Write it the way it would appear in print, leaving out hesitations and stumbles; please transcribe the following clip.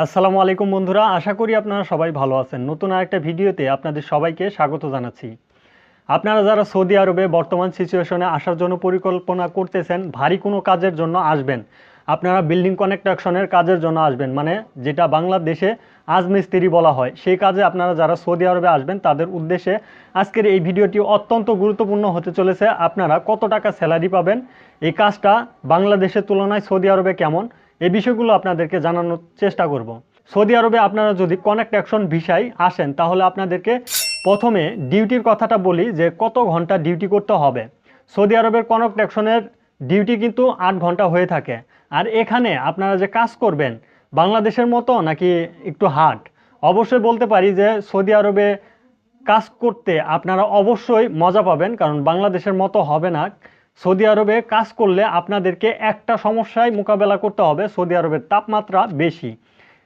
আসসালামু আলাইকুম বন্ধুরা, আশা করি আপনারা সবাই ভালো আছেন। নতুন আরেকটা ভিডিওতে আপনাদের সবাইকে স্বাগত জানাচ্ছি। আপনারা যারা সৌদি আরবে বর্তমান সিচুয়েশনে আসার জন্য পরিকল্পনা করতেছেন, ভারী কোনো কাজের জন্য আসবেন, আপনারা বিল্ডিং কনস্ট্রাকশনের কাজের জন্য আসবেন, মানে যেটা বাংলাদেশে আজমিস্ত্রি বলা হয়, সেই কাজে আপনারা যারা সৌদি আরবে আসবেন তাদের উদ্দেশ্যে আজকের এই ভিডিওটি অত্যন্ত গুরুত্বপূর্ণ হতে চলেছে। আপনারা কত টাকা স্যালারি পাবেন, এই কাজটা বাংলাদেশের তুলনায় সৌদি আরবে কেমন, এই বিষয়গুলো আপনাদেরকে জানানোর চেষ্টা করব। সৌদি আরবে আপনারা যদি কনস্ট্রাকশন ভিসায় আসেন তাহলে আপনাদেরকে প্রথমে ডিউটির কথাটা বলি যে কত ঘন্টা ডিউটি করতে হবে। সৌদি আরবের কনস্ট্রাকশনের ডিউটি কিন্তু 8 ঘন্টা হয়ে থাকে। আর এখানে আপনারা যে কাজ করবেন বাংলাদেশের মতো নাকি একটু হার্ড, অবশ্যই বলতে পারি যে সৌদি আরবে কাজ করতে আপনারা অবশ্যই মজা পাবেন, কারণ বাংলাদেশের মতো হবে না। সৌদি আরবে কাজ করলে আপনাদেরকে একটা সমস্যায় মোকাবেলা করতে হবে, সৌদি আরবের তাপমাত্রা বেশি।